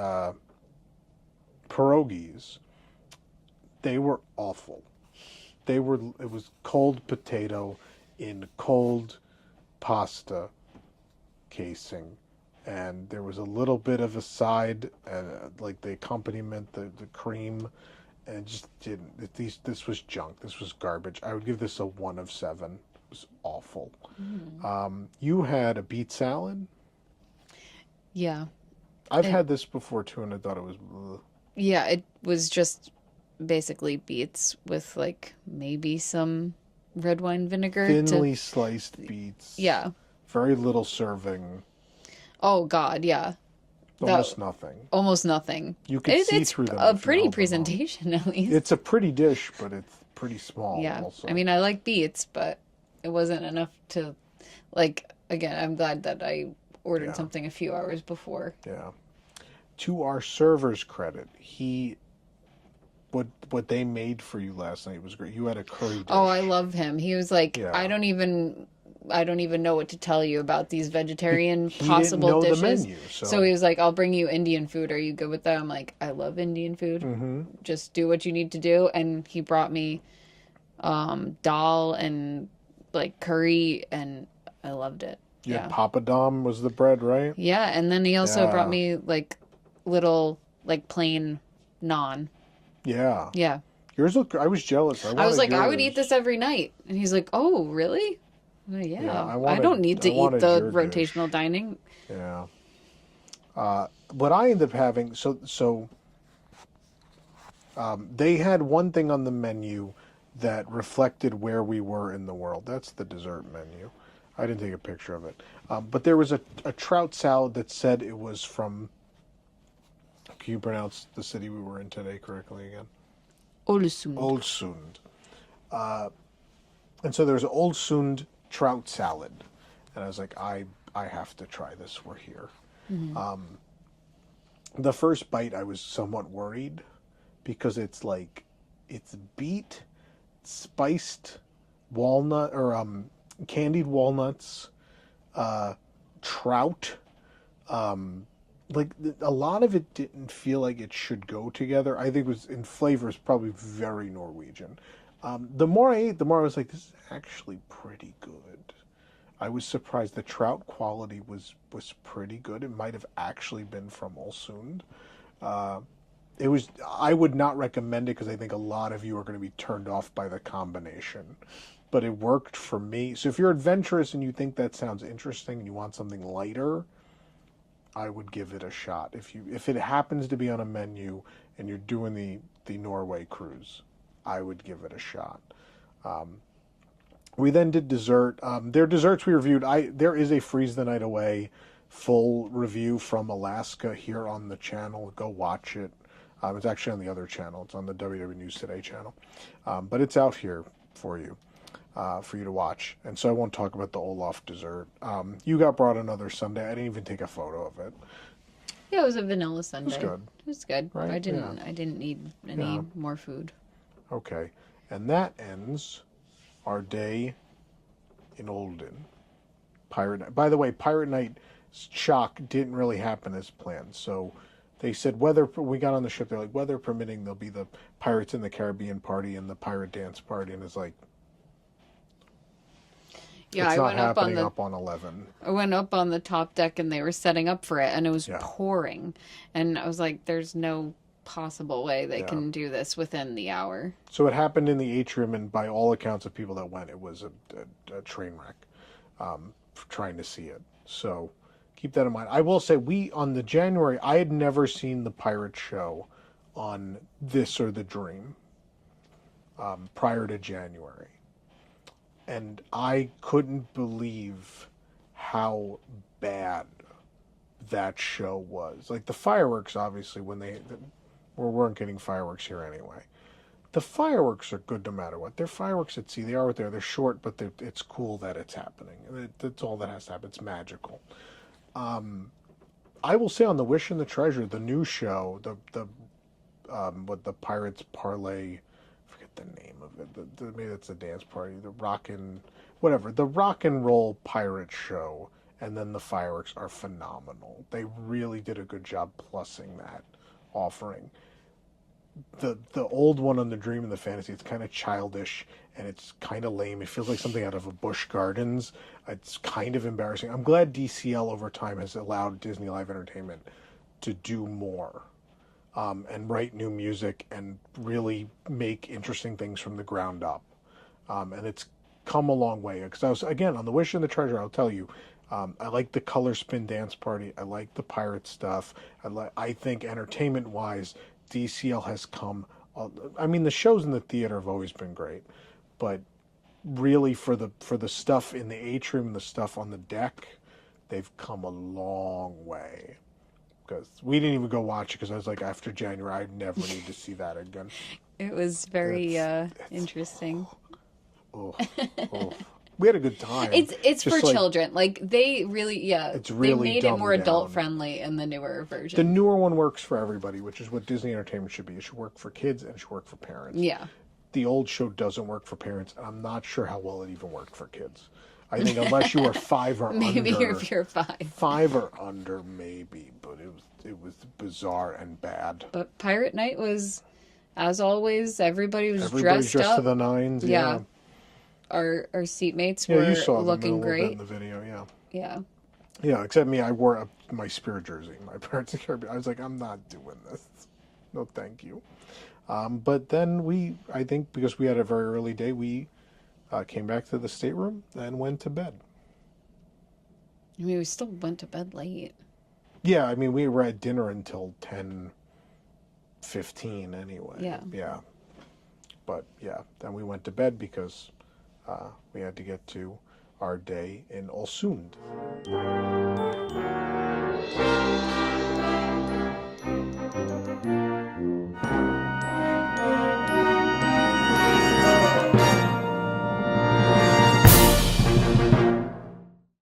pierogies. They were awful. It was cold potato in cold pasta casing, and there was a little bit of a side, like the accompaniment, the cream, and just didn't. This was junk. This was garbage. I would give this a 1 of 7. It was awful. You had a beet salad. Yeah, I've had this before too, and I thought it was. Ugh. Yeah, it was just basically beets with like maybe some red wine vinegar. Thinly sliced beets. Yeah. Very little serving. Oh God, yeah. Almost nothing. Almost nothing. You could see through them. It's a pretty presentation, at least. It's a pretty dish, but it's pretty small. Yeah. Also. I mean, I like beets, but it wasn't enough to, like. Again, I'm glad that I ordered something a few hours before. Yeah. To our server's credit, what they made for you last night was great. You had a curry dish. Oh, I love him. He was like, I don't even know what to tell you about these vegetarian possible didn't know dishes. The menu, so he was like, I'll bring you Indian food. Are you good with that? I'm like, I love Indian food. Mm-hmm. Just do what you need to do. And he brought me dal and like curry, and I loved it. Yeah, papadum was the bread, right? Yeah, and then he also brought me like little like plain naan. Yeah. Yeah. Yours looked. I was jealous. I was like, I would eat this every night, and he's like, oh, really? Yeah. I don't need to eat the rotational dining. Yeah. What I ended up having, they had one thing on the menu that reflected where we were in the world. That's the dessert menu. I didn't take a picture of it. But there was a trout salad that said it was from, Can you pronounce the city we were in today correctly again? Ålesund. Ålesund. And so there's Ålesund trout salad. And I was like, I have to try this. We're here. The first bite, I was somewhat worried because it's like, it's beet, spiced walnut, or candied walnuts, trout. Like, a lot of it didn't feel like it should go together. I think it was, in flavor, is probably very Norwegian. The more I ate, the more I was like, this is actually pretty good. I was surprised the trout quality was pretty good. It might have actually been from Ålesund. It was. I would not recommend it because I think a lot of you are going to be turned off by the combination. But it worked for me. So if you're adventurous and you think that sounds interesting and you want something lighter, I would give it a shot. If it happens to be on a menu and you're doing the Norway cruise, I would give it a shot. We then did dessert. Their desserts we reviewed. There is a Freeze the Night Away full review from Alaska here on the channel. Go watch it. It's actually on the other channel. It's on the WW News Today channel. But it's out here for you to watch. And so I won't talk about the Olaf dessert. You got brought another sundae. I didn't even take a photo of it. Yeah, it was a vanilla sundae. It was good. It was good. Right? I didn't need any more food. Okay. And that ends our day in Olden. Pirate Night. By the way, Pirate Night shock didn't really happen as planned. So they said we got on the ship, they're like, weather permitting, there'll be the Pirates in the Caribbean party and the pirate dance party. And it's like, yeah, it's I not went happening up on 11. I went up on the top deck and they were setting up for it and it was Yeah. pouring. And I was like, there's no possible way they can do this within the hour. So it happened in the atrium, and by all accounts of people that went, it was a train wreck trying to see it. So keep that in mind. I will say, on the January, I had never seen the pirate show on This or the Dream prior to January. And I couldn't believe how bad that show was. Like, the fireworks, obviously, we weren't getting fireworks here anyway. The fireworks are good no matter what. They're fireworks at sea. They are what they are. They're short, but it's cool that it's happening. That's all that has to happen. It's magical. I will say, on The Wish and the Treasure, the new show, the Pirates Parlay, I forget the name of it. Maybe it's a dance party. The rock and roll pirate show, and then the fireworks are phenomenal. They really did a good job plussing that offering. The old one on the Dream and the Fantasy, it's kind of childish and it's kind of lame. It feels like something out of a Busch Gardens. It's kind of embarrassing. I'm glad DCL over time has allowed Disney Live Entertainment to do more and write new music and really make interesting things from the ground up. And it's come a long way. Because I was, again, on The Wish and the Treasure, I'll tell you, I like the Color Spin dance party. I like the pirate stuff. I think entertainment-wise, DCL has come. I mean, the shows in the theater have always been great, but really for the stuff in the atrium, the stuff on the deck, they've come a long way. Because we didn't even go watch it because I was like, after January, I never need to see that again. It was very interesting. Oh. We had a good time. It's for children. Like, they really, it's really they made it more dumbed adult down. friendly in the newer version. The newer one works for everybody, which is what Disney Entertainment should be. It should work for kids and it should work for parents. Yeah. The old show doesn't work for parents, and I'm not sure how well it even worked for kids. I think unless you were 5 or Maybe under. if you're 5. 5 or under, maybe, but it was bizarre and bad. But Pirate Night was, as always, everybody Everybody's dressed up. to the nines. Yeah. Our seatmates were you saw looking them a little great bit in the video. Yeah. Yeah. Yeah, except me, I wore my Spirit jersey. My parents in Caribbean. I was like, I'm not doing this. No, thank you. But then I think because we had a very early day, we came back to the stateroom and went to bed. I mean, we still went to bed late. Yeah, I mean, we were at dinner until 10:15 anyway. Yeah. Yeah. But yeah, then we went to bed because we had to get to our day in Ålesund.